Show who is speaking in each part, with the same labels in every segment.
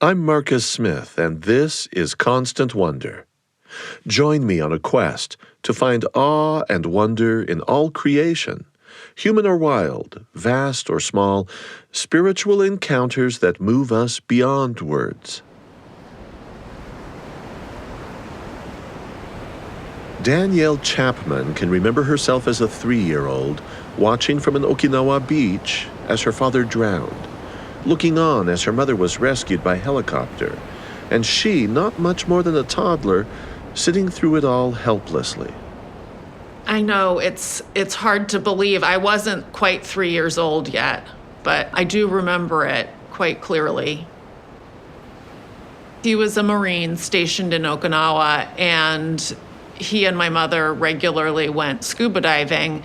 Speaker 1: I'm Marcus Smith, and this is Constant Wonder. Join me on a quest to find awe and wonder in all creation, human or wild, vast or small, spiritual encounters that move us beyond words. Danielle Chapman can remember herself as a 3-year-old watching from an Okinawa beach as her father drowned, looking on as her mother was rescued by helicopter, and she, not much more than a toddler, sitting through it all helplessly.
Speaker 2: I know it's hard to believe. I wasn't quite 3 years old yet, but I do remember it quite clearly. He was a Marine stationed in Okinawa, and he and my mother regularly went scuba diving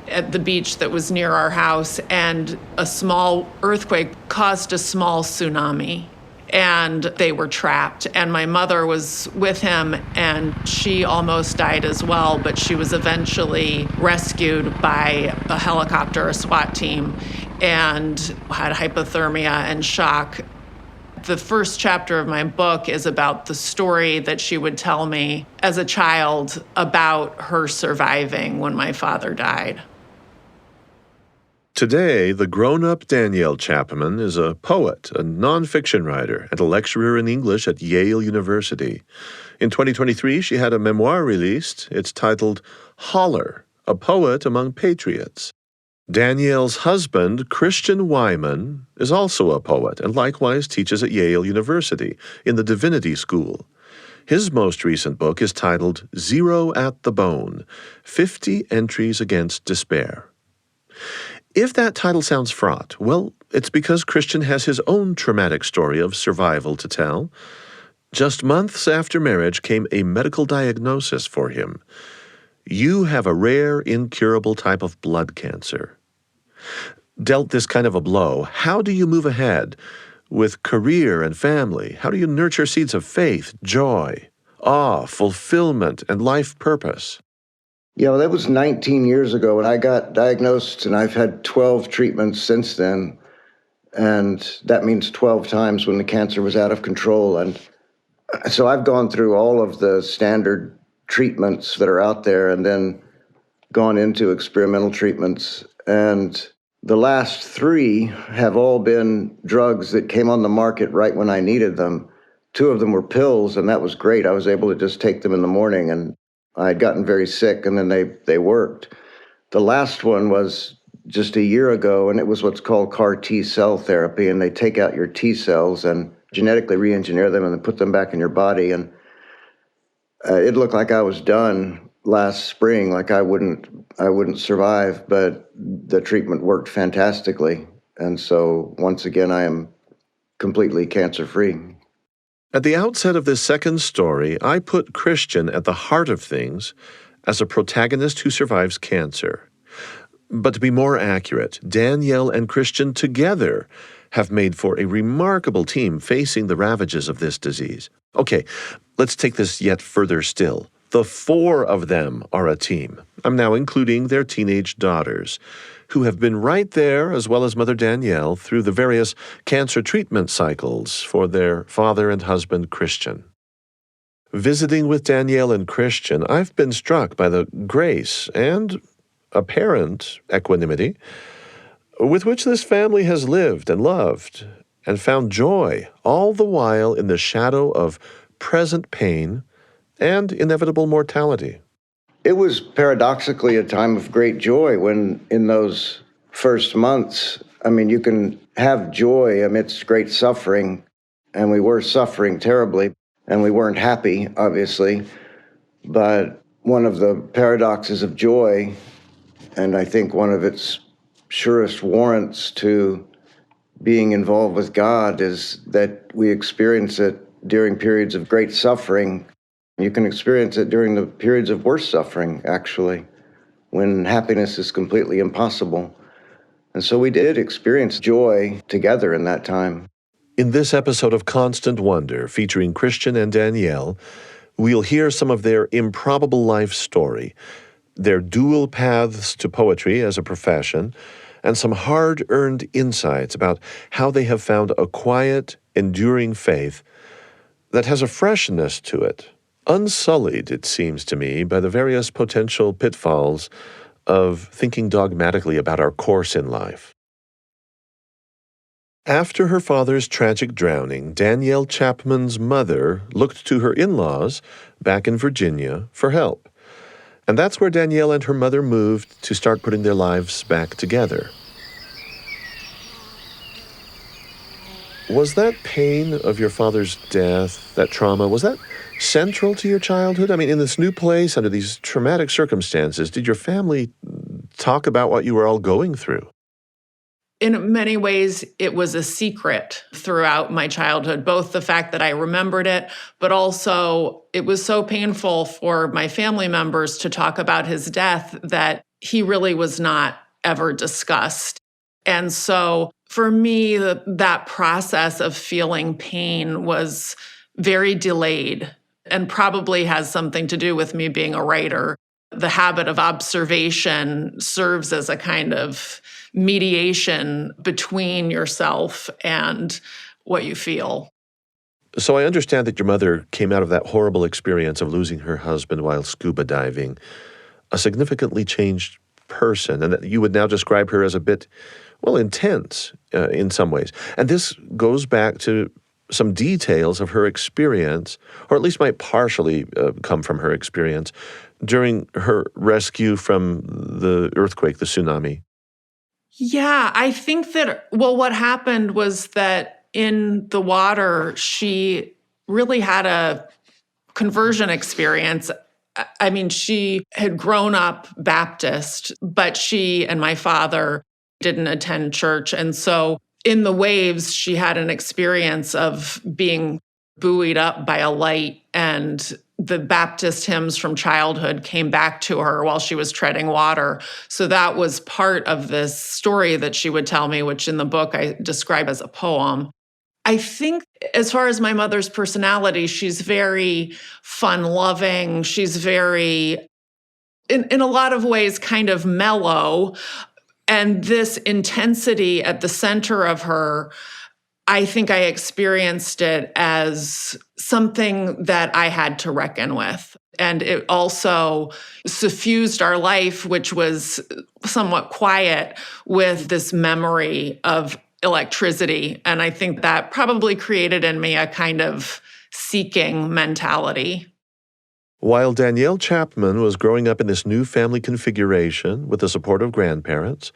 Speaker 2: at the beach that was near our house, and a small earthquake caused a small tsunami, and they were trapped. And my mother was with him, and she almost died as well, but she was eventually rescued by a helicopter, a SWAT team, and had hypothermia and shock. The first chapter of my book is about the story that she would tell me as a child about her surviving when my father died.
Speaker 1: Today, the grown-up Danielle Chapman is a poet, a nonfiction writer, and a lecturer in English at Yale University. In 2023, she had a memoir released. It's titled Holler, A Poet Among Patriots. Danielle's husband, Christian Wiman, is also a poet and likewise teaches at Yale University in the Divinity School. His most recent book is titled Zero at the Bone, 50 Entries Against Despair. If that title sounds fraught, well, it's because Christian has his own traumatic story of survival to tell. Just months after marriage came a medical diagnosis for him. You have a rare, incurable type of blood cancer. Dealt this kind of a blow, how do you move ahead with career and family? How do you nurture seeds of faith, joy, awe, fulfillment, and life purpose?
Speaker 3: Yeah, well, that was 19 years ago when I got diagnosed, and I've had 12 treatments since then. And that means 12 times when the cancer was out of control. And so I've gone through all of the standard treatments that are out there and then gone into experimental treatments. And the last 3 have all been drugs that came on the market right when I needed them. 2 of them were pills, and that was great. I was able to just take them in the morning, and I had gotten very sick, and then they worked. The last one was just a year ago, and it was what's called CAR T-cell therapy, and they take out your T cells and genetically re-engineer them and then put them back in your body. And it looked like I was done last spring, like I wouldn't survive, but the treatment worked fantastically. And so once again, I am completely cancer-free.
Speaker 1: At the outset of this second story, I put Christian at the heart of things as a protagonist who survives cancer. But to be more accurate, Danielle and Christian together have made for a remarkable team facing the ravages of this disease. Okay, let's take this yet further still. The 4 of them are a team. I'm now including their teenage daughters, who have been right there, as well as Mother Danielle, through the various cancer treatment cycles for their father and husband, Christian. Visiting with Danielle and Christian, I've been struck by the grace and apparent equanimity with which this family has lived and loved and found joy, all the while in the shadow of present pain and inevitable mortality.
Speaker 3: It was paradoxically a time of great joy when in those first months, I mean, you can have joy amidst great suffering, and we were suffering terribly, and we weren't happy, obviously. But one of the paradoxes of joy, and I think one of its surest warrants to being involved with God, is that we experience it during periods of great suffering. You can experience it during the periods of worst suffering, actually, when happiness is completely impossible. And so we did experience joy together in that time.
Speaker 1: In this episode of Constant Wonder, featuring Christian and Danielle, we'll hear some of their improbable life story, their dual paths to poetry as a profession, and some hard-earned insights about how they have found a quiet, enduring faith that has a freshness to it, unsullied, it seems to me, by the various potential pitfalls of thinking dogmatically about our course in life. After her father's tragic drowning, Danielle Chapman's mother looked to her in-laws back in Virginia for help. And that's where Danielle and her mother moved to start putting their lives back together. Was that pain of your father's death, that trauma, was that central to your childhood? I mean, in this new place, under these traumatic circumstances, did your family talk about what you were all going through?
Speaker 2: In many ways, it was a secret throughout my childhood, both the fact that I remembered it, but also it was so painful for my family members to talk about his death that he really was not ever discussed. And so for me, that process of feeling pain was very delayed and probably has something to do with me being a writer. The habit of observation serves as a kind of mediation between yourself and what you feel.
Speaker 1: So I understand that your mother came out of that horrible experience of losing her husband while scuba diving, a significantly changed person, and that you would now describe her as a bit, well, intense in some ways. And this goes back to some details of her experience, or at least might partially come from her experience, during her rescue from the earthquake, the tsunami.
Speaker 2: Yeah, I think that, well, what happened was that in the water, she really had a conversion experience. I mean, she had grown up Baptist, but she and my father didn't attend church. And so in the waves, she had an experience of being buoyed up by a light, and the Baptist hymns from childhood came back to her while she was treading water. So that was part of this story that she would tell me, which in the book I describe as a poem. I think as far as my mother's personality, she's very fun-loving. She's very, in a lot of ways, kind of mellow. And this intensity at the center of her, I think I experienced it as something that I had to reckon with. And it also suffused our life, which was somewhat quiet, with this memory of electricity. And I think that probably created in me a kind of seeking mentality.
Speaker 1: While Danielle Chapman was growing up in this new family configuration with the support of grandparents,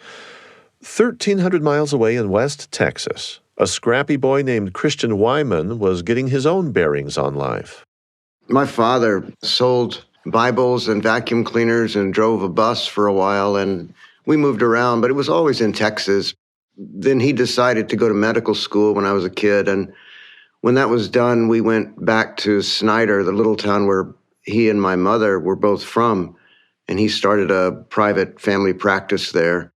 Speaker 1: 1,300 miles away in West Texas, a scrappy boy named Christian Wiman was getting his own bearings on life.
Speaker 3: My father sold Bibles and vacuum cleaners and drove a bus for a while, and we moved around, but it was always in Texas. Then he decided to go to medical school when I was a kid, and when that was done, we went back to Snyder, the little town where he and my mother were both from, and he started a private family practice there.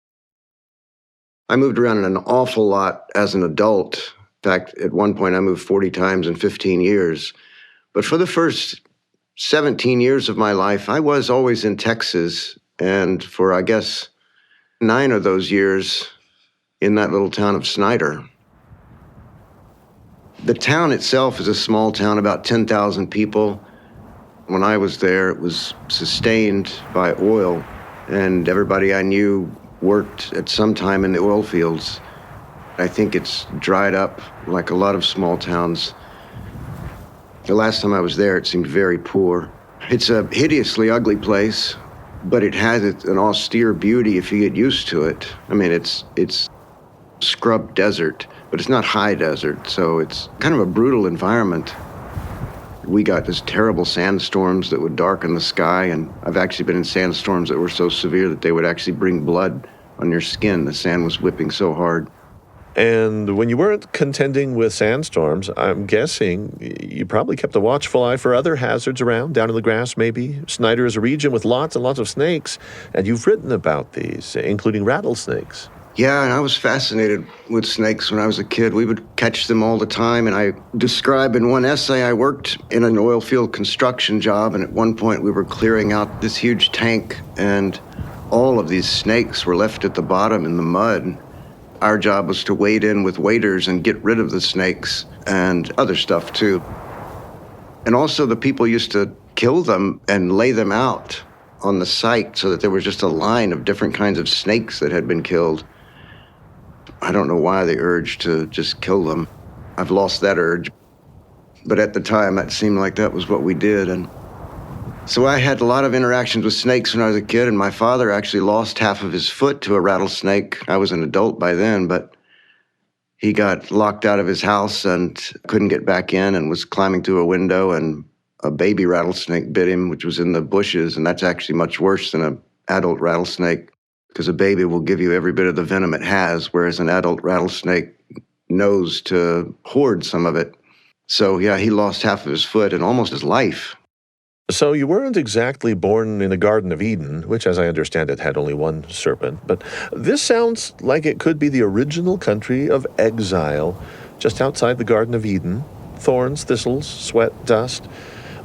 Speaker 3: I moved around an awful lot as an adult. In fact, at one point I moved 40 times in 15 years. But for the first 17 years of my life, I was always in Texas. And for, I guess, 9 of those years in that little town of Snyder. The town itself is a small town, about 10,000 people. When I was there, it was sustained by oil, and everybody I knew worked at some time in the oil fields. I think it's dried up like a lot of small towns. The last time I was there, it seemed very poor. It's a hideously ugly place, but it has an austere beauty if you get used to it. I mean, it's scrub desert, but it's not high desert, so it's kind of a brutal environment. We got just terrible sandstorms that would darken the sky, and I've actually been in sandstorms that were so severe that they would actually bring blood on your skin. The sand was whipping so hard.
Speaker 1: And when you weren't contending with sandstorms, I'm guessing you probably kept a watchful eye for other hazards around, down in the grass maybe. Snyder is a region with lots and lots of snakes, and you've written about these, including rattlesnakes.
Speaker 3: Yeah, and I was fascinated with snakes when I was a kid. We would catch them all the time, and I describe in one essay I worked in an oil field construction job, and at one point we were clearing out this huge tank, and all of these snakes were left at the bottom in the mud. Our job was to wade in with waders and get rid of the snakes and other stuff too. And also the people used to kill them and lay them out on the site so that there was just a line of different kinds of snakes that had been killed. I don't know why the urge to just kill them. I've lost that urge. But at the time, that seemed like that was what we did. And so I had a lot of interactions with snakes when I was a kid, and my father actually lost half of his foot to a rattlesnake. I was an adult by then, but he got locked out of his house and couldn't get back in and was climbing through a window, and a baby rattlesnake bit him, which was in the bushes, and that's actually much worse than an adult rattlesnake because a baby will give you every bit of the venom it has, whereas an adult rattlesnake knows to hoard some of it. So yeah, he lost half of his foot and almost his life.
Speaker 1: So you weren't exactly born in the Garden of Eden, which, as I understand it, had only one serpent, but this sounds like it could be the original country of exile, just outside the Garden of Eden. Thorns, thistles, sweat, dust.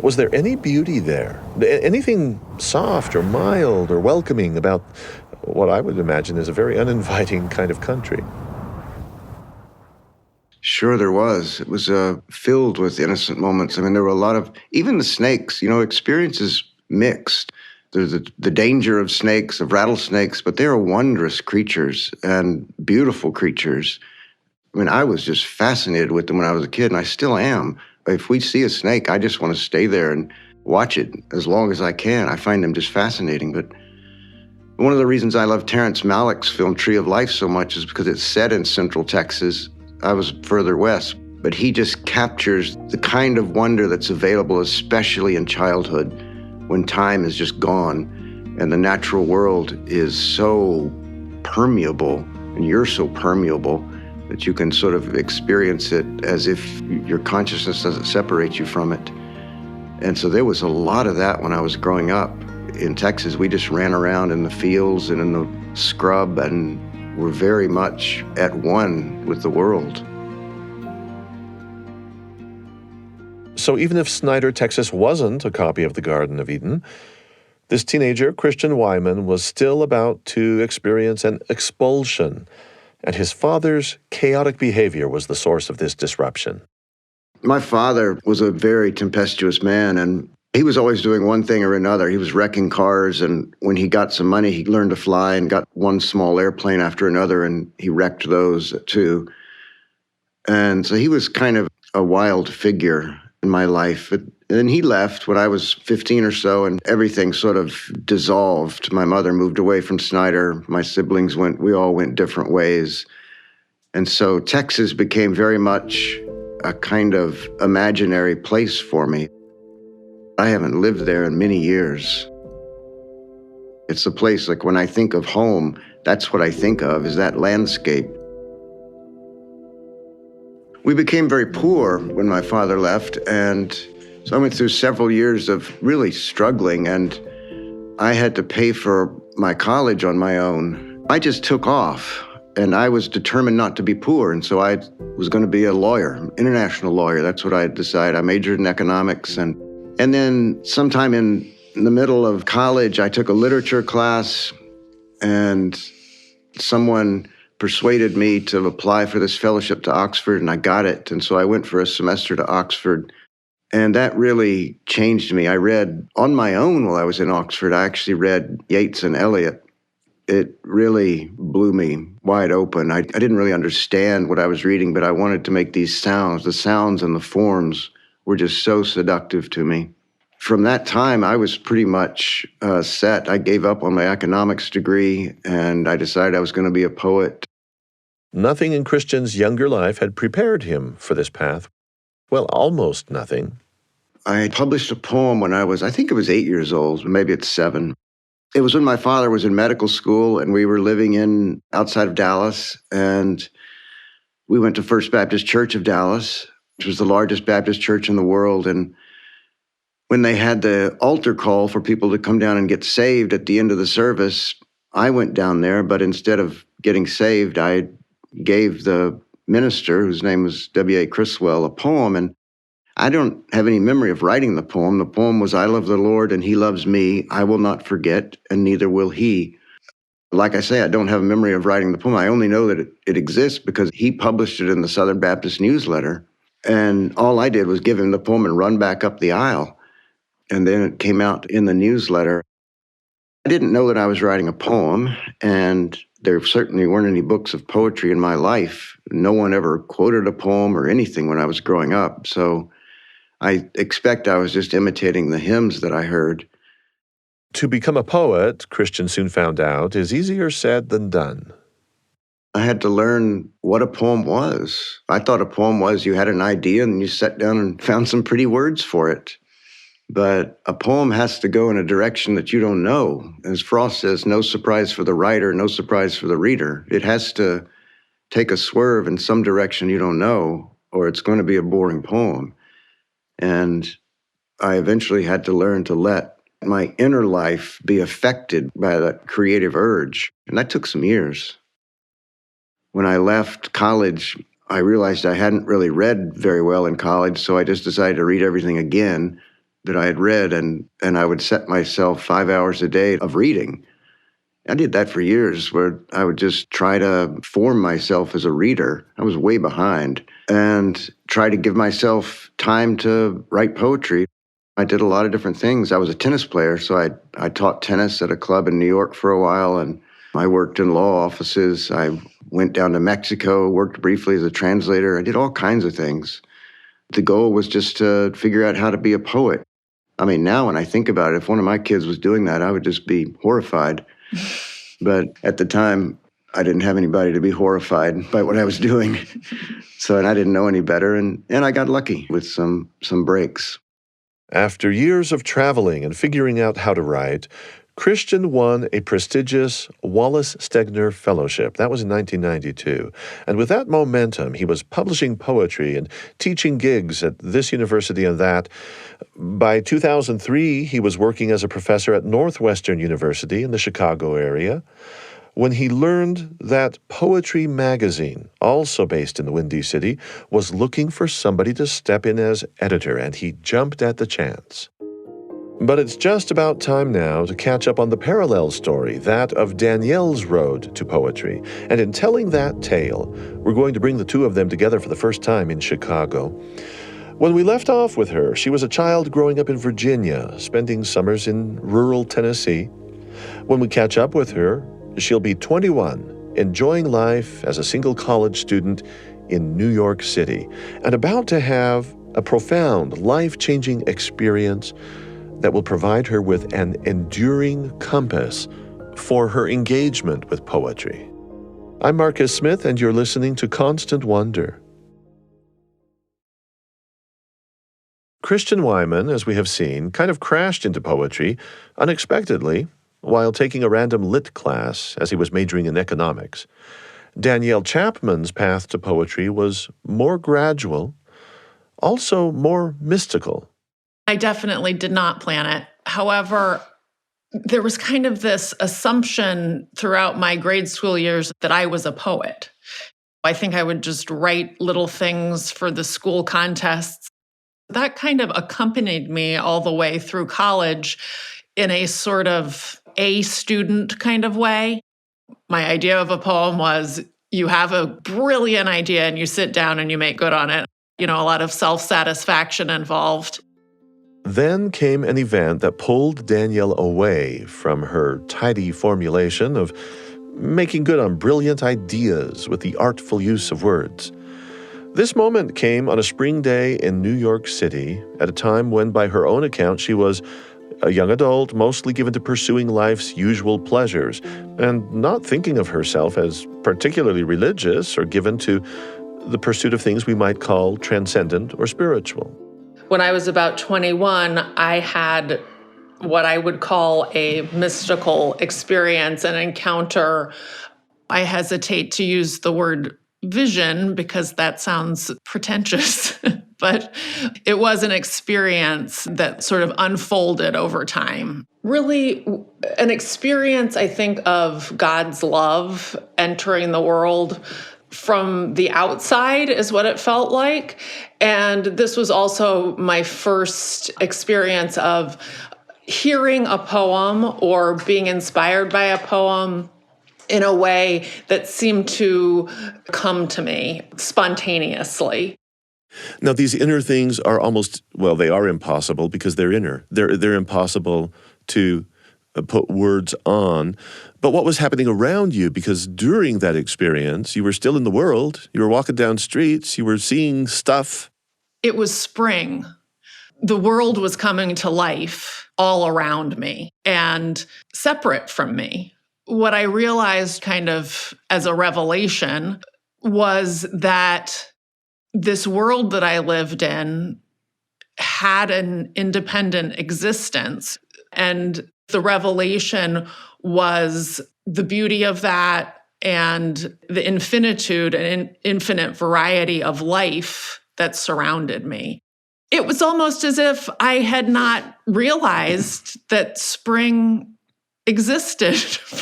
Speaker 1: Was there any beauty there? Anything soft or mild or welcoming about what I would imagine is a very uninviting kind of country?
Speaker 3: Sure there was. It was filled with innocent moments. I mean, there were a lot of, even the snakes, experiences mixed. There's the danger of snakes, of rattlesnakes, but they are wondrous creatures and beautiful creatures. I mean, I was just fascinated with them when I was a kid, and I still am. If we see a snake, I just want to stay there and watch it as long as I can. I find them just fascinating. But one of the reasons I love Terrence Malick's film Tree of Life so much is because it's set in Central Texas. I was further west, but he just captures the kind of wonder that's available, especially in childhood, when time is just gone and the natural world is so permeable, and you're so permeable that you can sort of experience it as if your consciousness doesn't separate you from it. And so there was a lot of that when I was growing up. In Texas, we just ran around in the fields and in the scrub and were very much at one with the world.
Speaker 1: So even if Snyder, Texas wasn't a copy of the Garden of Eden, this teenager, Christian Wiman, was still about to experience an expulsion, and his father's chaotic behavior was the source of this disruption.
Speaker 3: My father was a very tempestuous man, and he was always doing one thing or another. He was wrecking cars, and when he got some money, he learned to fly and got one small airplane after another, and he wrecked those too. And so he was kind of a wild figure in my life. And then he left when I was 15 or so, and everything sort of dissolved. My mother moved away from Snyder. My siblings we all went different ways. And so Texas became very much a kind of imaginary place for me. I haven't lived there in many years. It's a place, like when I think of home, that's what I think of, is that landscape. We became very poor when my father left, and so I went through several years of really struggling, and I had to pay for my college on my own. I just took off, and I was determined not to be poor, and so I was going to be a lawyer, international lawyer. That's what I had decided. I majored in economics, and then sometime in the middle of college, I took a literature class, and someone persuaded me to apply for this fellowship to Oxford, and I got it. And so I went for a semester to Oxford, and that really changed me. I read on my own while I was in Oxford. I actually read Yeats and Eliot. It really blew me wide open. I didn't really understand what I was reading, but I wanted to make these sounds. The sounds and the forms were just so seductive to me. From that time, I was pretty much set. I gave up on my economics degree, and I decided I was going to be a poet.
Speaker 1: Nothing in Christian's younger life had prepared him for this path. Well, almost nothing.
Speaker 3: I published a poem when I think it was 8 years old, maybe it's 7. It was when my father was in medical school, and we were living outside of Dallas, and we went to First Baptist Church of Dallas, which was the largest Baptist church in the world. And when they had the altar call for people to come down and get saved at the end of the service, I went down there, but instead of getting saved, I gave the minister, whose name was W.A. Criswell, a poem. And I don't have any memory of writing the poem. The poem was, "I love the Lord and he loves me. I will not forget, and neither will he." Like I say, I don't have a memory of writing the poem. I only know that it exists because he published it in the Southern Baptist Newsletter. And all I did was give him the poem and run back up the aisle. And then it came out in the newsletter. I didn't know that I was writing a poem, and there certainly weren't any books of poetry in my life. No one ever quoted a poem or anything when I was growing up. So I expect I was just imitating the hymns that I heard.
Speaker 1: To become a poet, Christian soon found out, is easier said than done.
Speaker 3: I had to learn what a poem was. I thought a poem was you had an idea and you sat down and found some pretty words for it. But a poem has to go in a direction that you don't know. As Frost says, no surprise for the writer, no surprise for the reader. It has to take a swerve in some direction you don't know, or it's going to be a boring poem. And I eventually had to learn to let my inner life be affected by that creative urge. And that took some years. When I left college, I realized I hadn't really read very well in college, so I just decided to read everything again that I had read, and I would set myself 5 hours a day of reading. I did that for years, where I would just try to form myself as a reader. I was way behind, and try to give myself time to write poetry. I did a lot of different things. I was a tennis player, so I taught tennis at a club in New York for a while, and I worked in law offices. I went down to Mexico, worked briefly as a translator. I did all kinds of things. The goal was just to figure out how to be a poet. I mean, now when I think about it, if one of my kids was doing that, I would just be horrified. But at the time, I didn't have anybody to be horrified by what I was doing. And I didn't know any better, and I got lucky with some breaks.
Speaker 1: After years of traveling and figuring out how to write, Christian won a prestigious Wallace Stegner Fellowship. That was in 1992. And with that momentum, he was publishing poetry and teaching gigs at this university and that. By 2003, he was working as a professor at Northwestern University in the Chicago area, when he learned that Poetry Magazine, also based in the Windy City, was looking for somebody to step in as editor, and he jumped at the chance. But it's just about time now to catch up on the parallel story, that of Danielle's road to poetry. And in telling that tale, we're going to bring the two of them together for the first time in Chicago. When we left off with her, she was a child growing up in Virginia, spending summers in rural Tennessee. When we catch up with her, she'll be 21, enjoying life as a single college student in New York City, and about to have a profound, life-changing experience that will provide her with an enduring compass for her engagement with poetry. I'm Marcus Smith, and you're listening to Constant Wonder. Christian Wiman, as we have seen, kind of crashed into poetry unexpectedly while taking a random lit class as he was majoring in economics. Danielle Chapman's path to poetry was more gradual, also more mystical.
Speaker 2: I definitely did not plan it. However, there was kind of this assumption throughout my grade school years that I was a poet. I think I would just write little things for the school contests. That kind of accompanied me all the way through college in a sort of A student kind of way. My idea of a poem was you have a brilliant idea and you sit down and you make good on it. A lot of self-satisfaction involved.
Speaker 1: Then came an event that pulled Danielle away from her tidy formulation of making good on brilliant ideas with the artful use of words. This moment came on a spring day in New York City at a time when, by her own account, she was a young adult, mostly given to pursuing life's usual pleasures, and not thinking of herself as particularly religious or given to the pursuit of things we might call transcendent or spiritual.
Speaker 2: When I was about 21, I had what I would call a mystical experience, an encounter. I hesitate to use the word vision because that sounds pretentious, but it was an experience that sort of unfolded over time. Really, an experience, I think, of God's love entering the world from the outside is what it felt like. And this was also my first experience of hearing a poem or being inspired by a poem in a way that seemed to come to me spontaneously.
Speaker 1: Now, these inner things are almost, well, they are impossible because they're inner. They're impossible to put words on. But what was happening around you? Because during that experience, you were still in the world. You were walking down streets. You were seeing stuff.
Speaker 2: It was spring. The world was coming to life all around me and separate from me. What I realized kind of as a revelation was that this world that I lived in had an independent existence. And the revelation was the beauty of that and the infinitude and infinite variety of life that surrounded me. It was almost as if I had not realized that spring existed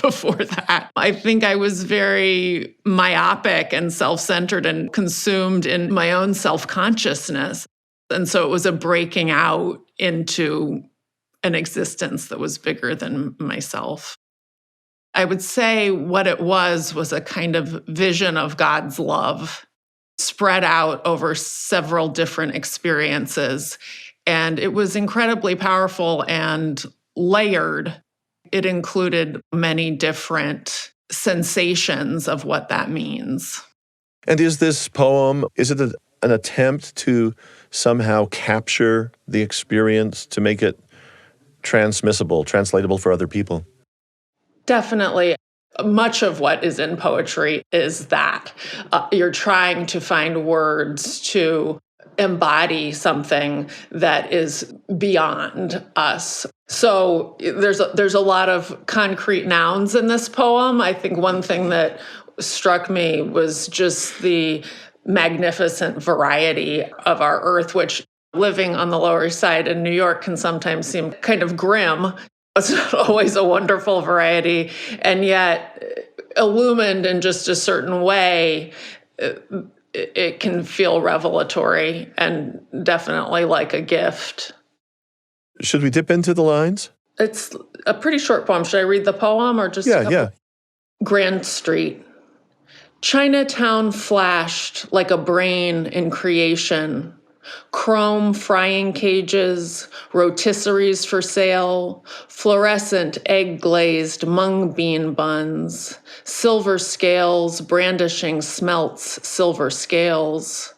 Speaker 2: before that. I think I was very myopic and self-centered and consumed in my own self-consciousness. And so it was a breaking out into an existence that was bigger than myself. I would say what it was a kind of vision of God's love spread out over several different experiences. And it was incredibly powerful and layered. It included many different sensations of what that means.
Speaker 1: And is this poem, is it an attempt to somehow capture the experience, to make it transmissible, translatable for other people?
Speaker 2: Definitely. Much of what is in poetry is that. You're trying to find words to embody something that is beyond us. So there's a lot of concrete nouns in this poem. I think one thing that struck me was just the magnificent variety of our earth, which living on the Lower East Side in New York can sometimes seem kind of grim. It's not always a wonderful variety, and yet illumined in just a certain way, it can feel revelatory and definitely like a gift.
Speaker 1: Should we dip into the lines?
Speaker 2: It's a pretty short poem. Should I read the poem or just a couple?
Speaker 1: Yeah.
Speaker 2: Grand Street. Chinatown flashed like a brain in creation. Chrome frying cages, rotisseries for sale, fluorescent egg-glazed mung bean buns, silver scales brandishing smelts silver scales,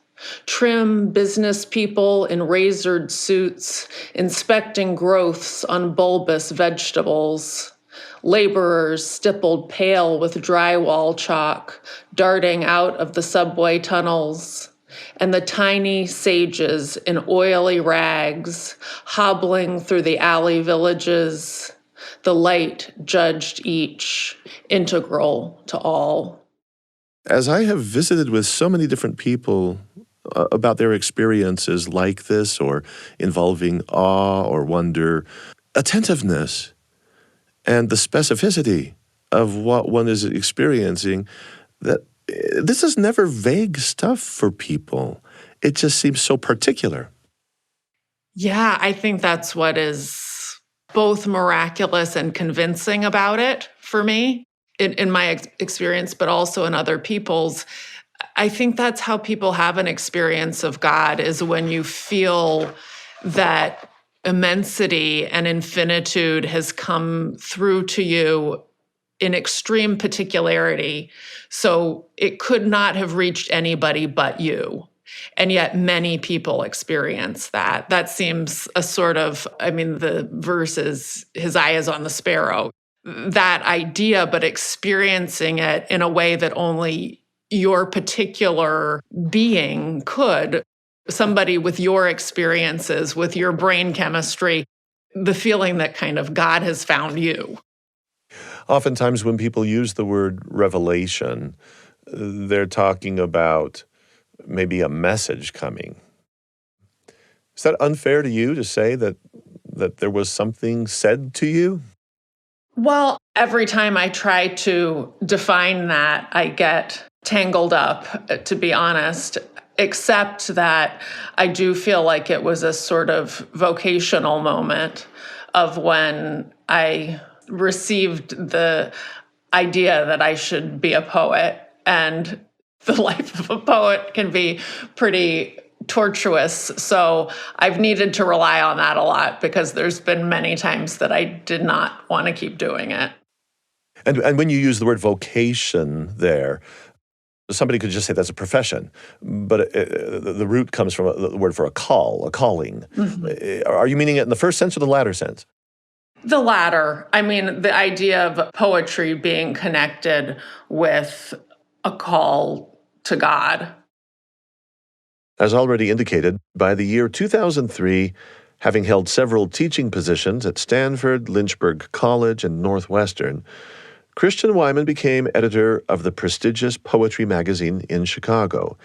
Speaker 2: trim business people in razored suits inspecting growths on bulbous vegetables, laborers stippled pale with drywall chalk darting out of the subway tunnels, and the tiny sages in oily rags, hobbling through the alley villages, the light judged each, integral to all.
Speaker 1: As I have visited with so many different people about their experiences like this or involving awe or wonder, attentiveness and the specificity of what one is experiencing, that this is never vague stuff for people. It just seems so particular.
Speaker 2: Yeah, I think that's what is both miraculous and convincing about it for me, in my experience, but also in other people's. I think that's how people have an experience of God, is when you feel that immensity and infinitude has come through to you in extreme particularity. So it could not have reached anybody but you. And yet many people experience that. That seems a sort of, the verse is, his eye is on the sparrow. That idea, but experiencing it in a way that only your particular being could. Somebody with your experiences, with your brain chemistry, the feeling that kind of God has found you.
Speaker 1: Oftentimes when people use the word revelation, they're talking about maybe a message coming. Is that unfair to you to say that there was something said to you?
Speaker 2: Well, every time I try to define that, I get tangled up, to be honest, except that I do feel like it was a sort of vocational moment of when I received the idea that I should be a poet. And the life of a poet can be pretty tortuous. So I've needed to rely on that a lot because there's been many times that I did not want to keep doing it.
Speaker 1: And when you use the word vocation there, somebody could just say that's a profession, but the root comes from the word for a call, a calling. Mm-hmm. Are you meaning it in the first sense or the latter sense?
Speaker 2: The latter. I mean, the idea of poetry being connected with a call to God.
Speaker 1: As already indicated, by the year 2003, having held several teaching positions at Stanford, Lynchburg College, and Northwestern, Christian Wiman became editor of the prestigious poetry magazine in Chicago.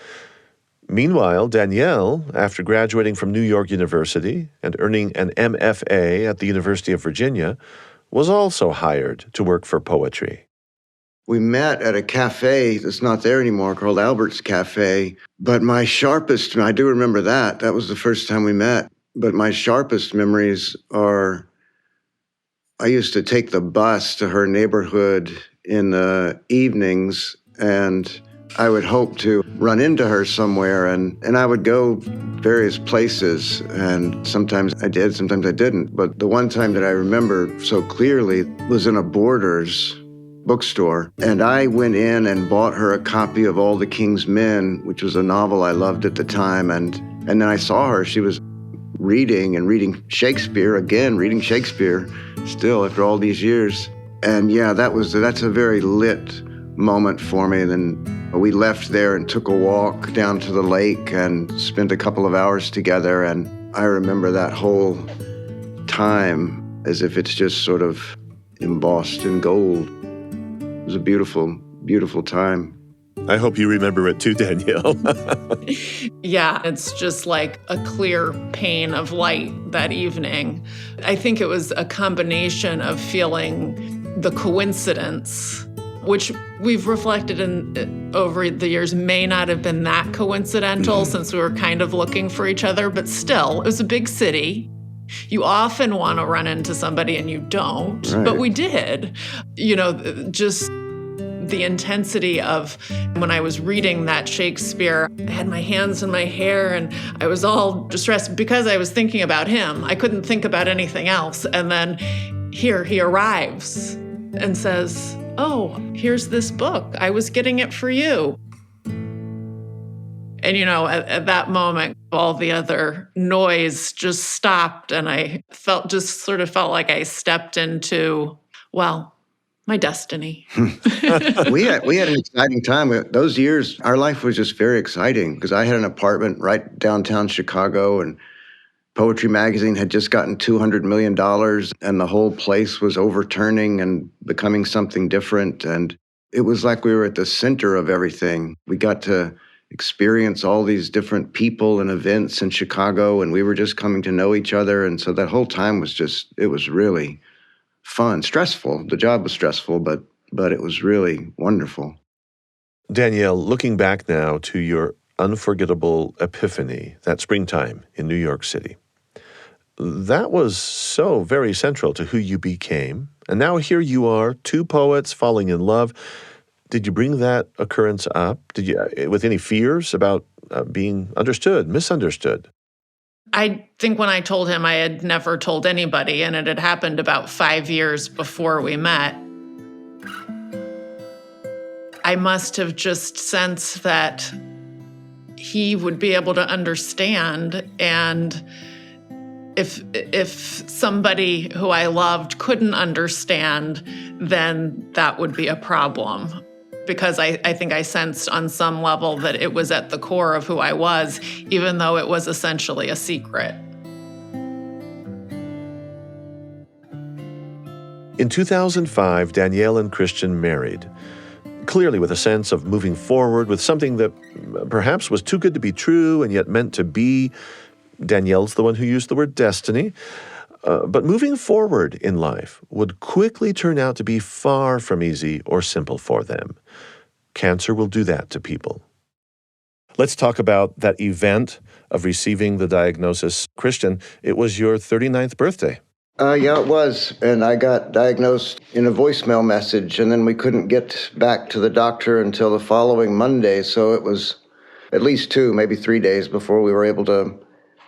Speaker 1: Meanwhile, Danielle, after graduating from New York University and earning an MFA at the University of Virginia, was also hired to work for poetry.
Speaker 3: We met at a cafe that's not there anymore called Albert's Cafe. But my sharpest, I do remember that. That was the first time we met. But my sharpest memories are I used to take the bus to her neighborhood in the evenings, and I would hope to run into her somewhere, and I would go various places, and sometimes I did, sometimes I didn't. But the one time that I remember so clearly was in a Borders bookstore, and I went in and bought her a copy of All the King's Men, which was a novel I loved at the time, and then I saw her. She was reading Shakespeare again, reading Shakespeare still after all these years. And yeah, that's a very lit moment for me. And then we left there and took a walk down to the lake and spent a couple of hours together. And I remember that whole time as if it's just sort of embossed in gold. It was a beautiful, beautiful time.
Speaker 1: I hope you remember it too, Danielle.
Speaker 2: Yeah, it's just like a clear pane of light that evening. I think it was a combination of feeling the coincidence, which we've reflected in over the years may not have been that coincidental since we were kind of looking for each other, but still, it was a big city. You often want to run into somebody and you don't, right. But we did. You know, just the intensity of when I was reading that Shakespeare, I had my hands in my hair and I was all distressed because I was thinking about him. I couldn't think about anything else. And then here he arrives and says, "Oh, here's this book. I was getting it for you." And, you know, at that moment, all the other noise just stopped and I felt like I stepped into, well, my destiny.
Speaker 3: We had an exciting time. Those years, our life was just very exciting because I had an apartment right downtown Chicago, and Poetry Magazine had just gotten $200 million, and the whole place was overturning and becoming something different. And it was like we were at the center of everything. We got to experience all these different people and events in Chicago, and we were just coming to know each other. And so that whole time it was really fun, stressful. The job was stressful, but it was really wonderful.
Speaker 1: Danielle, looking back now to your unforgettable epiphany, that springtime in New York City, that was so very central to who you became. And now here you are, two poets falling in love. Did you bring that occurrence up? Did you, with any fears about being understood, misunderstood?
Speaker 2: I think when I told him, I had never told anybody, and it had happened about 5 years before we met. I must have just sensed that he would be able to understand, and if somebody who I loved couldn't understand, then that would be a problem. Because I think I sensed on some level that it was at the core of who I was, even though it was essentially a secret.
Speaker 1: In 2005, Danielle and Christian married, clearly with a sense of moving forward with something that perhaps was too good to be true and yet meant to be. Danielle's the one who used the word destiny. But moving forward in life would quickly turn out to be far from easy or simple for them. Cancer will do that to people. Let's talk about that event of receiving the diagnosis. Christian, it was your 39th birthday.
Speaker 3: Yeah, it was. And I got diagnosed in a voicemail message, and then we couldn't get back to the doctor until the following Monday. So it was at least 2, maybe 3 days before we were able to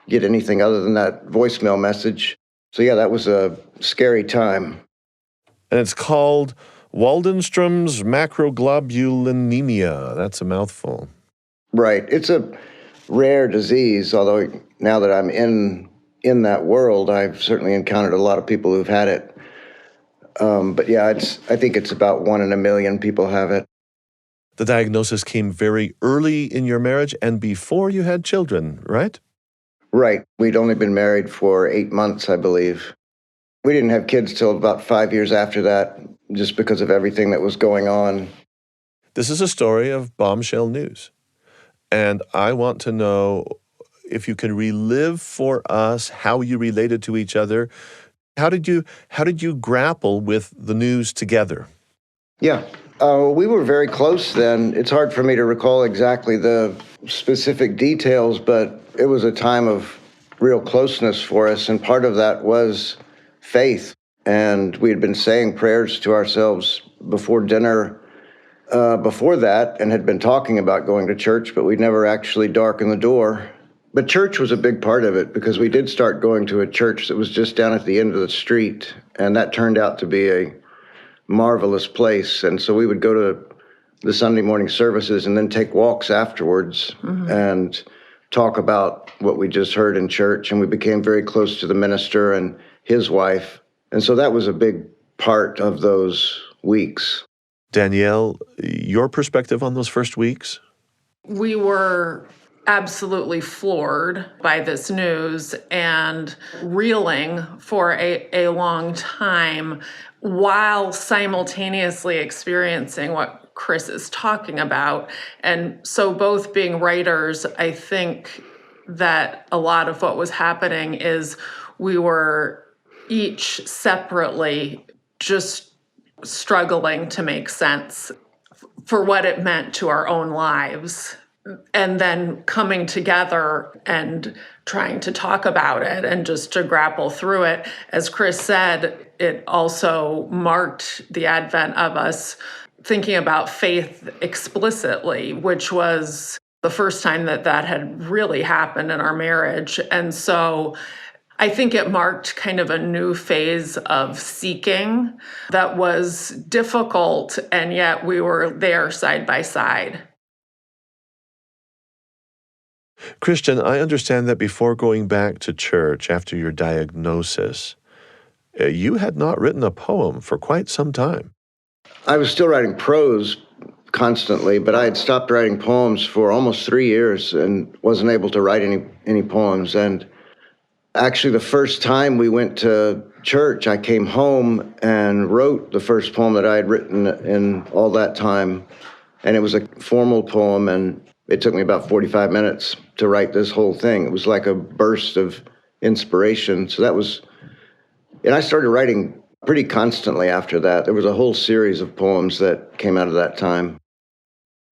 Speaker 3: get anything other than that voicemail message. So yeah, that was a scary time.
Speaker 1: And it's called Waldenstrom's macroglobulinemia. That's a mouthful.
Speaker 3: Right. It's a rare disease, although now that I'm in that world, I've certainly encountered a lot of people who've had it. But yeah, I think it's about 1 in a million people have it.
Speaker 1: The diagnosis came very early in your marriage and before you had children, right?
Speaker 3: Right. We'd only been married for 8 months, I believe. We didn't have kids till about 5 years after that, just because of everything that was going on.
Speaker 1: This is a story of bombshell news. And I want to know if you can relive for us how you related to each other. How did you grapple with the news together?
Speaker 3: Yeah. We were very close then. It's hard for me to recall exactly the specific details, but it was a time of real closeness for us, and part of that was faith. And we had been saying prayers to ourselves before dinner before that, and had been talking about going to church, but we'd never actually darkened the door. But church was a big part of it, because we did start going to a church that was just down at the end of the street, and that turned out to be a marvelous place. And so we would go to the Sunday morning services and then take walks afterwards and talk about what we just heard in church. And we became very close to the minister and his wife. And so that was a big part of those weeks.
Speaker 1: Danielle, your perspective on those first weeks?
Speaker 2: We were absolutely floored by this news and reeling for a long time, while simultaneously experiencing what Chris is talking about. And so both being writers, I think that a lot of what was happening is we were each separately just struggling to make sense for what it meant to our own lives, and then coming together and trying to talk about it and just to grapple through it. As Chris said, it also marked the advent of us thinking about faith explicitly, which was the first time that had really happened in our marriage. And so I think it marked kind of a new phase of seeking that was difficult, and yet we were there side by side.
Speaker 1: Christian, I understand that before going back to church after your diagnosis, you had not written a poem for quite some time.
Speaker 3: I was still writing prose constantly, but I had stopped writing poems for almost 3 years and wasn't able to write any poems. And actually, the first time we went to church, I came home and wrote the first poem that I had written in all that time. And it was a formal poem, and it took me about 45 minutes to write this whole thing. It was like a burst of inspiration. So that was, and I started writing pretty constantly after that. There was a whole series of poems that came out of that time.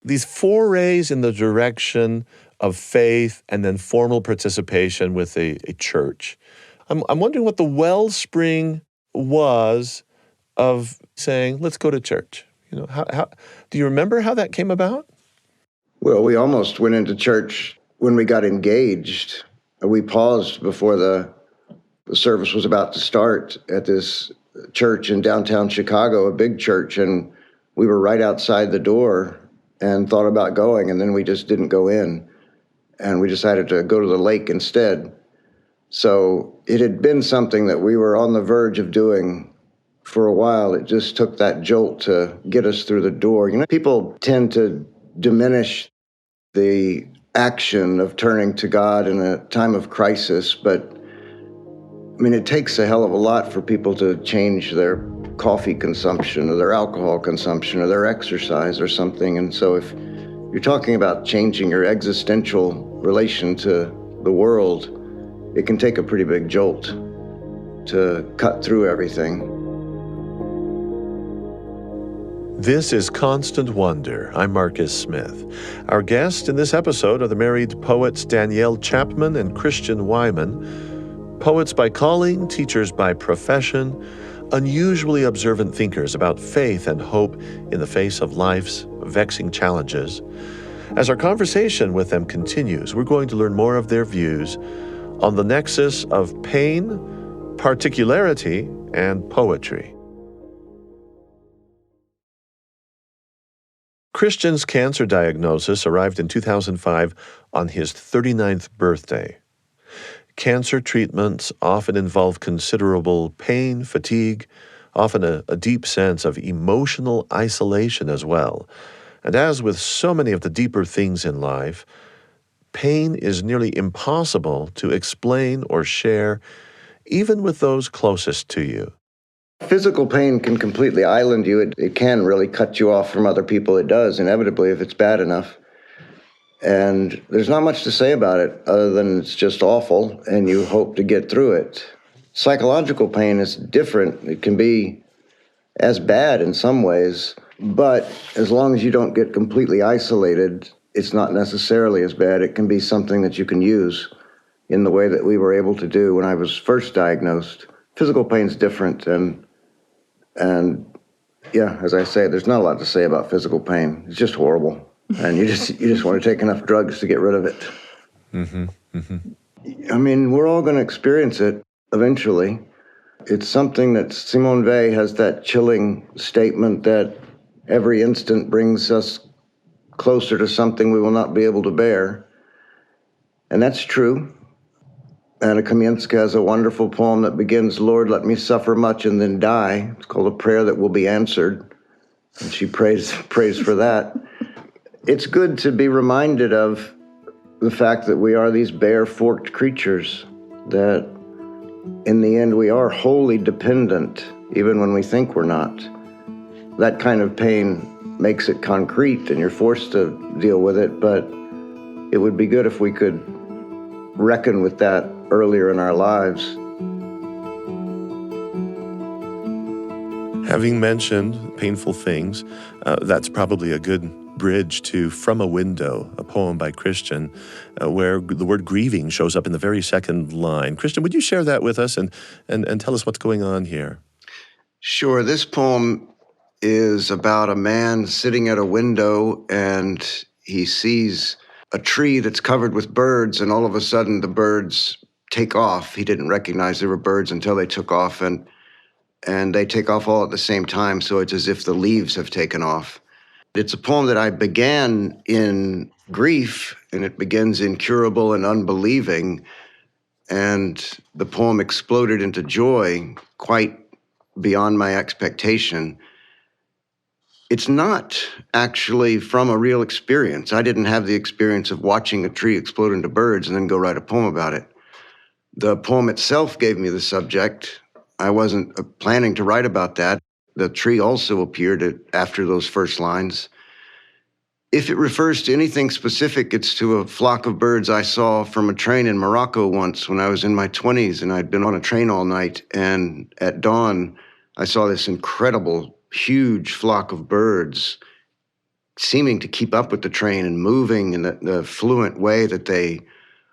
Speaker 1: These forays in the direction of faith and then formal participation with a church. I'm wondering what the wellspring was of saying, let's go to church. How do you remember how that came about?
Speaker 3: Well, we almost went into church when we got engaged. We paused before the service was about to start at this church in downtown Chicago, a big church, and we were right outside the door and thought about going, and then we just didn't go in. And we decided to go to the lake instead. So it had been something that we were on the verge of doing for a while. It just took that jolt to get us through the door. People tend to diminish the action of turning to God in a time of crisis, but it takes a hell of a lot for people to change their coffee consumption or their alcohol consumption or their exercise or something. And so if you're talking about changing your existential relation to the world, it can take a pretty big jolt to cut through everything.
Speaker 1: This is Constant Wonder. I'm Marcus Smith. Our guests in this episode are the married poets Danielle Chapman and Christian Wiman. Poets by calling, teachers by profession, unusually observant thinkers about faith and hope in the face of life's vexing challenges. As our conversation with them continues, we're going to learn more of their views on the nexus of pain, particularity, and poetry. Christian's cancer diagnosis arrived in 2005 on his 39th birthday. Cancer treatments often involve considerable pain, fatigue, often a deep sense of emotional isolation as well. And as with so many of the deeper things in life, pain is nearly impossible to explain or share, even with those closest to you.
Speaker 3: Physical pain can completely island you. It can really cut you off from other people. It does, inevitably, if it's bad enough. And there's not much to say about it other than it's just awful, and you hope to get through it. Psychological pain is different. It can be as bad in some ways, but as long as you don't get completely isolated, it's not necessarily as bad. It can be something that you can use in the way that we were able to do when I was first diagnosed. Physical pain's different, and yeah, as I say, there's not a lot to say about physical pain. It's just horrible, and you just want to take enough drugs to get rid of it.
Speaker 1: Mm-hmm. Mm-hmm.
Speaker 3: I mean, we're all going to experience it eventually. It's something that Simone Weil has that chilling statement that every instant brings us closer to something we will not be able to bear. And that's true. Anna Kamienska has a wonderful poem that begins, "Lord, let me suffer much and then die." It's called A Prayer That Will Be Answered. And she prays for that. It's good to be reminded of the fact that we are these bare, forked creatures, that in the end we are wholly dependent, even when we think we're not. That kind of pain makes it concrete and you're forced to deal with it, but it would be good if we could reckon with that earlier in our lives.
Speaker 1: Having mentioned painful things, that's probably a good bridge to From a Window, a poem by Christian, where the word grieving shows up in the very second line. Christian, would you share that with us and tell us what's going on here?
Speaker 3: Sure. This poem is about a man sitting at a window and he sees a tree that's covered with birds, and all of a sudden the birds take off. He didn't recognize they were birds until they took off, and they take off all at the same time, so it's as if the leaves have taken off. It's a poem that I began in grief, and it begins incurable and unbelieving, and the poem exploded into joy quite beyond my expectation. It's not actually from a real experience. I didn't have the experience of watching a tree explode into birds and then go write a poem about it. The poem itself gave me the subject. I wasn't planning to write about that. The tree also appeared after those first lines. If it refers to anything specific, it's to a flock of birds I saw from a train in Morocco once when I was in my 20s, and I'd been on a train all night, and at dawn, I saw this incredible, huge flock of birds seeming to keep up with the train and moving in the fluent way that they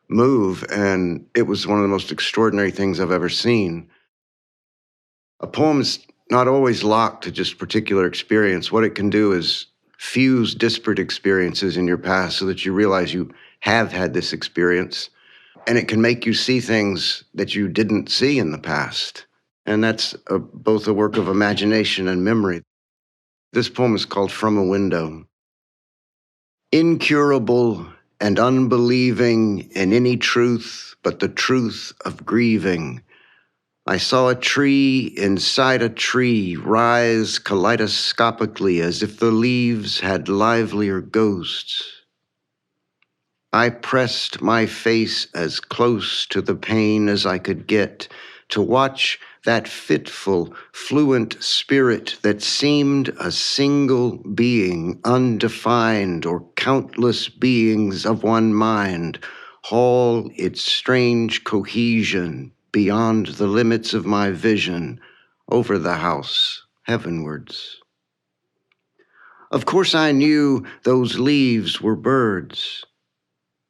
Speaker 3: move, and it was one of the most extraordinary things I've ever seen. A poem is not always locked to just particular experience. What it can do is fuse disparate experiences in your past so that you realize you have had this experience, and it can make you see things that you didn't see in the past. And that's both a work of imagination and memory. This poem is called From a Window. Incurable and unbelieving in any truth but the truth of grieving, I saw a tree inside a tree rise kaleidoscopically as if the leaves had livelier ghosts. I pressed my face as close to the pain as I could get to watch that fitful, fluent spirit that seemed a single being, undefined, or countless beings of one mind, haul its strange cohesion beyond the limits of my vision, over the house, heavenwards. Of course I knew those leaves were birds.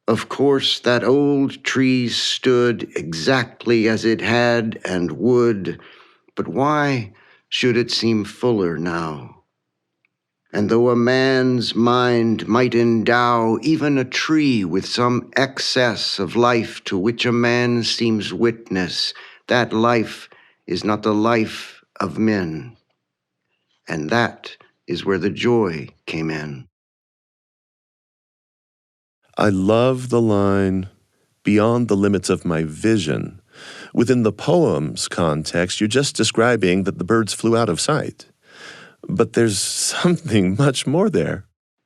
Speaker 3: Of course, that old tree stood exactly as it had and would, but why should it seem fuller now? And though a man's mind might endow even a tree with some excess of life to which a man seems witness, that life is not the life of men. And that is where the joy came in.
Speaker 1: I love the line, beyond the limits of my vision. Within the poem's context, you're just describing that the birds flew out of sight. But there's something much more there.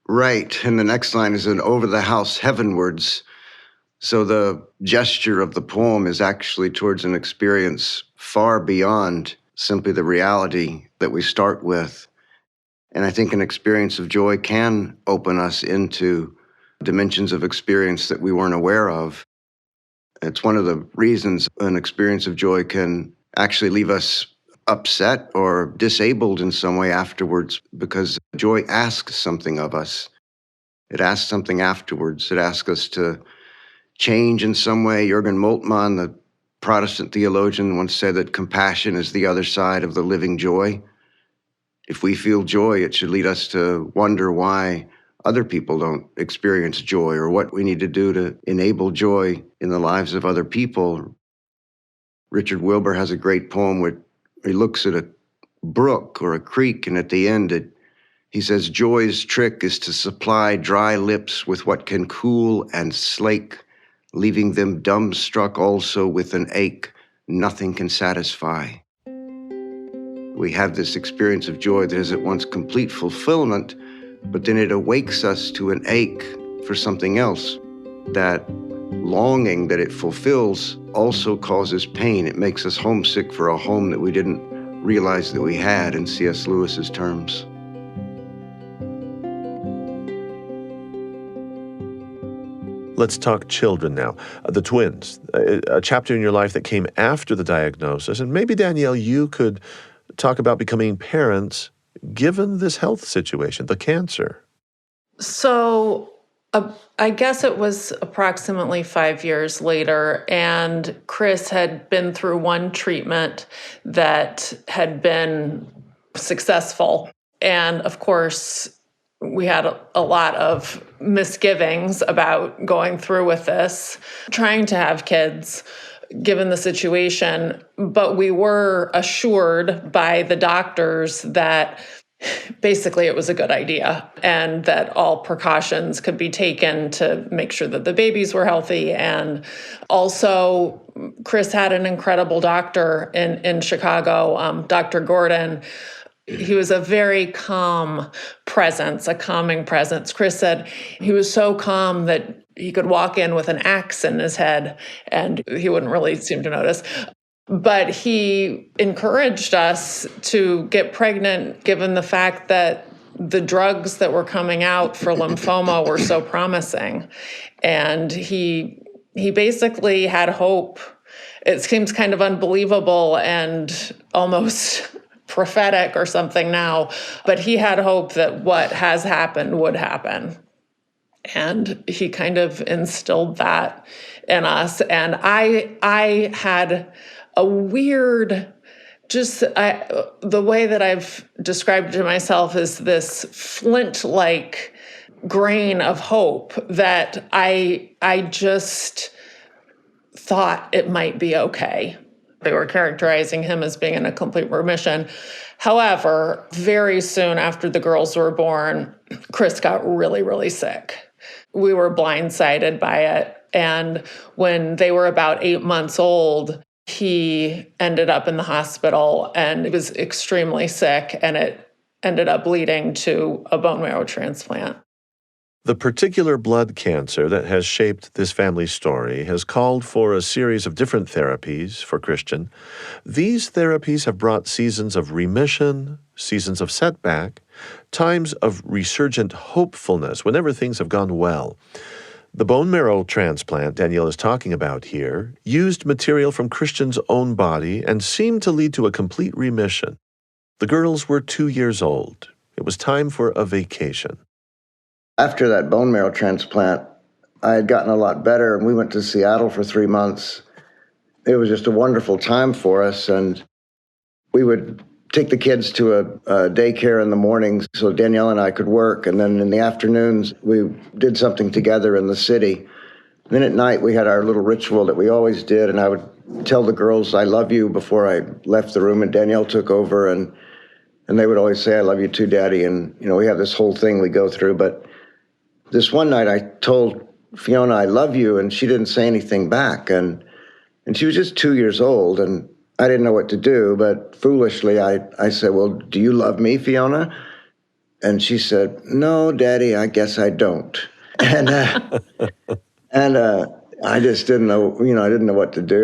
Speaker 3: Right, and the next line is an over the house heavenwards. So the gesture of the poem is actually towards an experience far beyond simply the reality that we start with. And I think an experience of joy can open us into dimensions of experience that we weren't aware of. It's one of the reasons an experience of joy can actually leave us upset or disabled in some way afterwards, because joy asks something of us. It asks something afterwards. It asks us to change in some way. Jürgen Moltmann, the Protestant theologian, once said that compassion is the other side of the living joy. If we feel joy, it should lead us to wonder why other people don't experience joy, or what we need to do to enable joy in the lives of other people. Richard Wilbur has a great poem where he looks at a brook or a creek, and at the end he says, joy's trick is to supply dry lips with what can cool and slake, leaving them dumbstruck also with an ache nothing can satisfy. We have this experience of joy that is at once complete fulfillment, but then it awakes us to an ache for something else. That longing that it fulfills also causes pain. It makes us homesick for a home that we didn't realize that we had, in C.S. Lewis's terms.
Speaker 1: Let's talk children now. The twins, a chapter in your life that came after the diagnosis. And maybe, Danielle, you could talk about becoming parents given this health situation, the cancer.
Speaker 2: So I guess it was approximately 5 years later, and Chris had been through one treatment that had been successful. And of course, we had a lot of misgivings about going through with this, trying to have kids, given the situation. But we were assured by the doctors that basically it was a good idea, and that all precautions could be taken to make sure that the babies were healthy. And also, Chris had an incredible doctor in Chicago, Dr. Gordon. He was a very calm presence, a calming presence. Chris said he was so calm that he could walk in with an axe in his head and he wouldn't really seem to notice. But he encouraged us to get pregnant, given the fact that the drugs that were coming out for lymphoma were so promising. And he basically had hope. It seems kind of unbelievable and almost prophetic or something now, but he had hope that what has happened would happen. And he kind of instilled that in us. And I had a weird, the way that I've described it to myself is this flint-like grain of hope that I just thought it might be okay. They were characterizing him as being in a complete remission. However, very soon after the girls were born, Chris got really, really sick. We were blindsided by it. And when they were about 8 months old, he ended up in the hospital and he was extremely sick, and it ended up leading to a bone marrow transplant.
Speaker 1: The particular blood cancer that has shaped this family's story has called for a series of different therapies for Christian. These therapies have brought seasons of remission, seasons of setback, times of resurgent hopefulness whenever things have gone well. The bone marrow transplant Danielle is talking about here used material from Christian's own body and seemed to lead to a complete remission. The girls were 2 years old. It was time for a vacation.
Speaker 3: After that bone marrow transplant, I had gotten a lot better, and we went to Seattle for 3 months. It was just a wonderful time for us, and we would take the kids to a daycare in the mornings so Danielle and I could work, and then in the afternoons we did something together in the city. Then at night we had our little ritual that we always did, and I would tell the girls I love you before I left the room, and Danielle took over, and they would always say I love you too, Daddy, and we have this whole thing we go through. But this one night I told Fiona I love you, and she didn't say anything back, and she was just 2 years old, and I didn't know what to do, but foolishly I said, well, do you love me, Fiona? And she said, no, Daddy, I guess I don't. And I just didn't know, I didn't know what to do.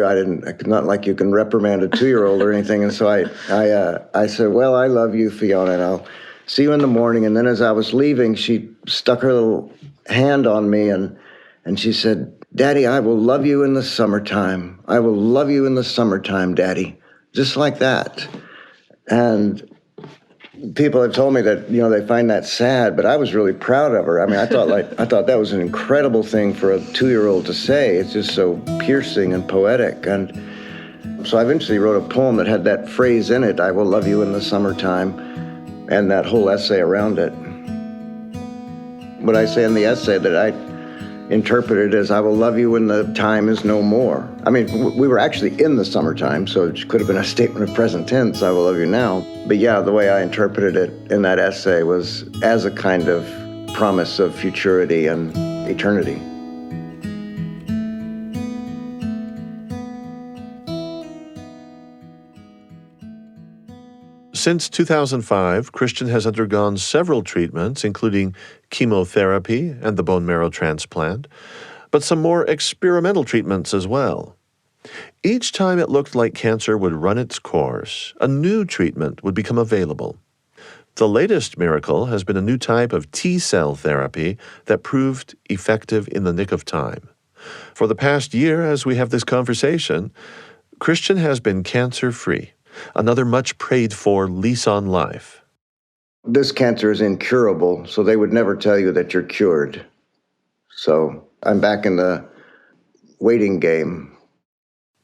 Speaker 3: Not like you can reprimand a 2-year-old or anything. And so I said, well, I love you, Fiona, and I'll see you in the morning. And then as I was leaving, she stuck her little hand on me and she said, Daddy, I will love you in the summertime. I will love you in the summertime, Daddy. Just like that. And people have told me that, they find that sad, but I was really proud of her. I mean, I thought that was an incredible thing for a 2-year-old to say. It's just so piercing and poetic. And so I eventually wrote a poem that had that phrase in it, I will love you in the summertime, and that whole essay around it. What I say in the essay that I interpreted as I will love you when the time is no more. I mean, we were actually in the summertime, so it could have been a statement of present tense, I will love you now. But yeah, the way I interpreted it in that essay was as a kind of promise of futurity and eternity.
Speaker 1: Since 2005, Christian has undergone several treatments, including chemotherapy and the bone marrow transplant, but some more experimental treatments as well. Each time it looked like cancer would run its course, a new treatment would become available. The latest miracle has been a new type of T-cell therapy that proved effective in the nick of time. For the past year, as we have this conversation, Christian has been cancer-free. Another much prayed for lease on life.
Speaker 3: This cancer is incurable, so they would never tell you that you're cured. So I'm back in the waiting game.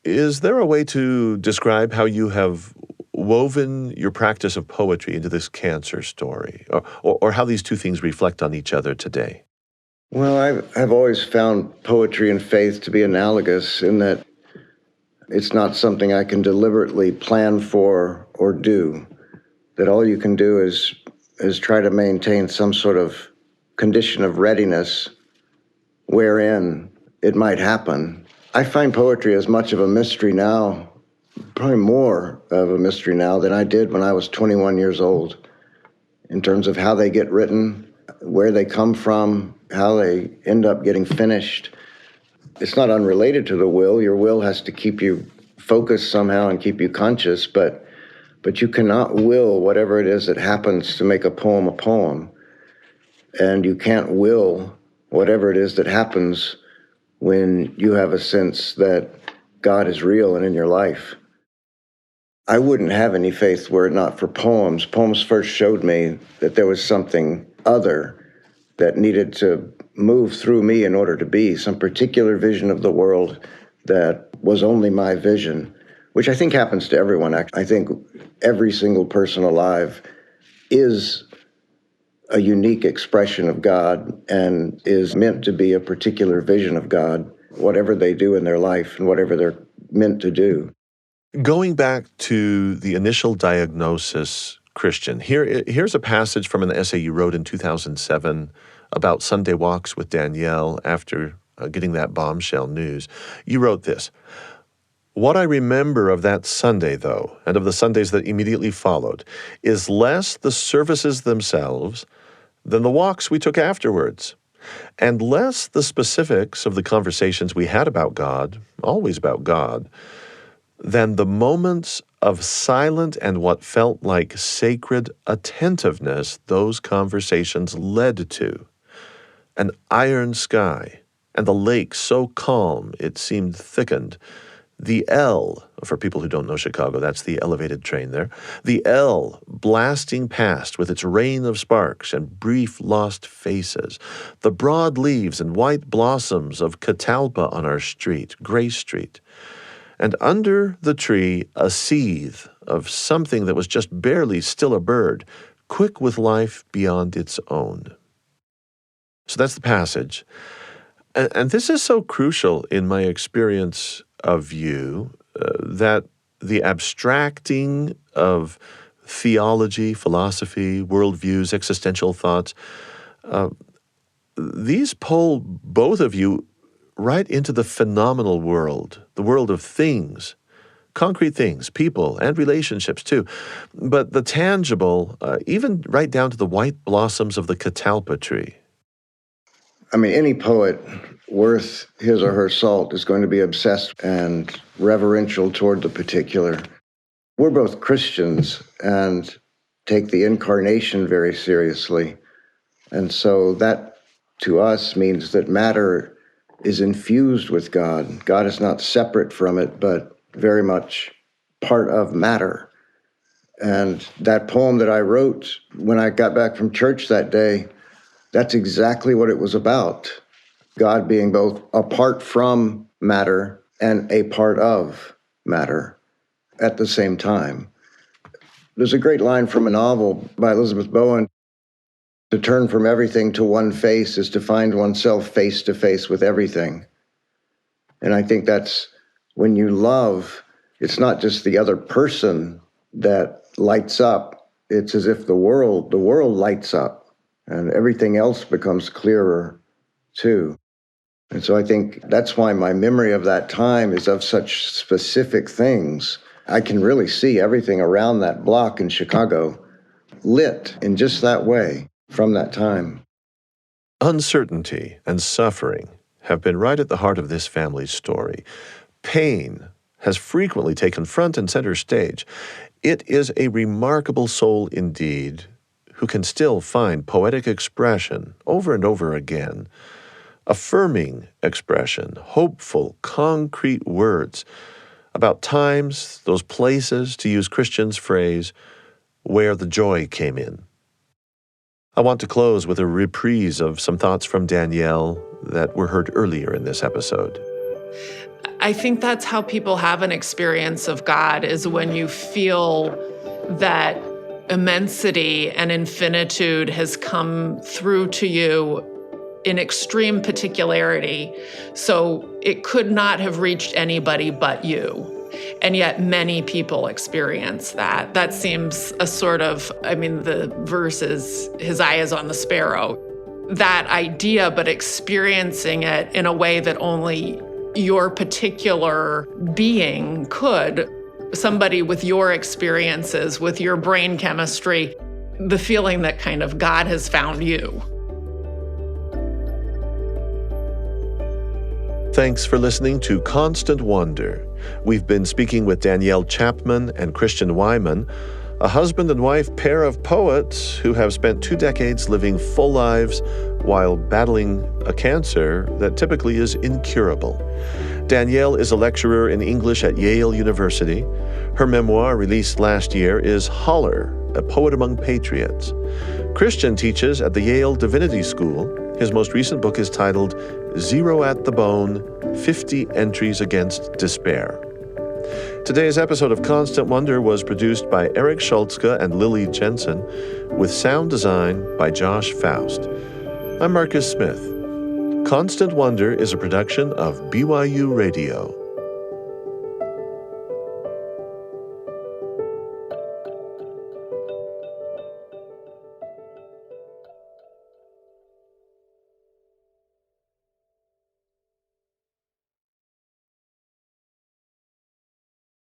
Speaker 1: Is there a way to describe how you have woven your practice of poetry into this cancer story, or how these two things reflect on each other today?
Speaker 3: Well, I've always found poetry and faith to be analogous in that it's not something I can deliberately plan for or do, that all you can do is try to maintain some sort of condition of readiness wherein it might happen. I find poetry as much of a mystery now, probably more of a mystery now than I did when I was 21 years old, in terms of how they get written, where they come from, how they end up getting finished. It's not unrelated to the will. Your will has to keep you focused somehow and keep you conscious, but you cannot will whatever it is that happens to make a poem. And you can't will whatever it is that happens when you have a sense that God is real and in your life. I wouldn't have any faith were it not for poems. Poems first showed me that there was something other that needed to move through me in order to be some particular vision of the world that was only my vision, which I think happens to everyone. I think every single person alive is a unique expression of God and is meant to be a particular vision of God, whatever they do in their life and whatever they're meant to do.
Speaker 1: Going back to the initial diagnosis, Christian, here's a passage from an essay you wrote in 2007 about Sunday walks with Danielle after getting that bombshell news. You wrote this: "What I remember of that Sunday, though, and of the Sundays that immediately followed, is less the services themselves than the walks we took afterwards, and less the specifics of the conversations we had about God, always about God, than the moments of silent and what felt like sacred attentiveness those conversations led to. An iron sky, and the lake so calm it seemed thickened, The L, for people who don't know Chicago, that's the elevated train there. The L blasting past with its rain of sparks and brief lost faces. The broad leaves and white blossoms of catalpa on our street, Gray Street. And under the tree, a seethe of something that was just barely still a bird, quick with life beyond its own. So that's the passage. And this is so crucial in my experience of you, that the abstracting of theology, philosophy, worldviews, existential thoughts, these pull both of you right into the phenomenal world, the world of things, concrete things, people, and relationships too. But the tangible, even right down to the white blossoms of the catalpa tree.
Speaker 3: I mean, any poet worth his or her salt is going to be obsessed and reverential toward the particular. We're both Christians and take the incarnation very seriously. And so that, to us, means that matter is infused with God. God is not separate from it, but very much part of matter. And that poem that I wrote when I got back from church that day, that's exactly what it was about. God being both apart from matter and a part of matter at the same time. There's a great line from a novel by Elizabeth Bowen: to turn from everything to one face is to find oneself face to face with everything. And I think that's when you love, it's not just the other person that lights up. It's as if the world lights up and everything else becomes clearer too. And so I think that's why my memory of that time is of such specific things. I can really see everything around that block in Chicago lit in just that way from that time.
Speaker 1: Uncertainty and suffering have been right at the heart of this family's story. Pain has frequently taken front and center stage. It is a remarkable soul indeed, who can still find poetic expression over and over again, affirming expression, hopeful, concrete words about times, those places, to use Christian's phrase, where the joy came in. I want to close with a reprise of some thoughts from Danielle that were heard earlier in this episode.
Speaker 2: I think that's how people have an experience of God, is when you feel that immensity and infinitude has come through to you in extreme particularity. So it could not have reached anybody but you. And yet many people experience that. That seems a sort of, the verse is, his eye is on the sparrow. That idea, but experiencing it in a way that only your particular being could. Somebody with your experiences, with your brain chemistry, the feeling that kind of God has found you.
Speaker 1: Thanks for listening to Constant Wonder. We've been speaking with Danielle Chapman and Christian Wiman, a husband and wife pair of poets who have spent 2 decades living full lives while battling a cancer that typically is incurable. Danielle is a lecturer in English at Yale University. Her memoir, released last year, is Holler, a Poet Among Patriots. Christian teaches at the Yale Divinity School. His most recent book is titled Zero at the Bone, 50 Entries Against Despair. Today's episode of Constant Wonder was produced by Eric Schultzke and Lily Jensen, with sound design by Josh Faust. I'm Marcus Smith. Constant Wonder is a production of BYU Radio.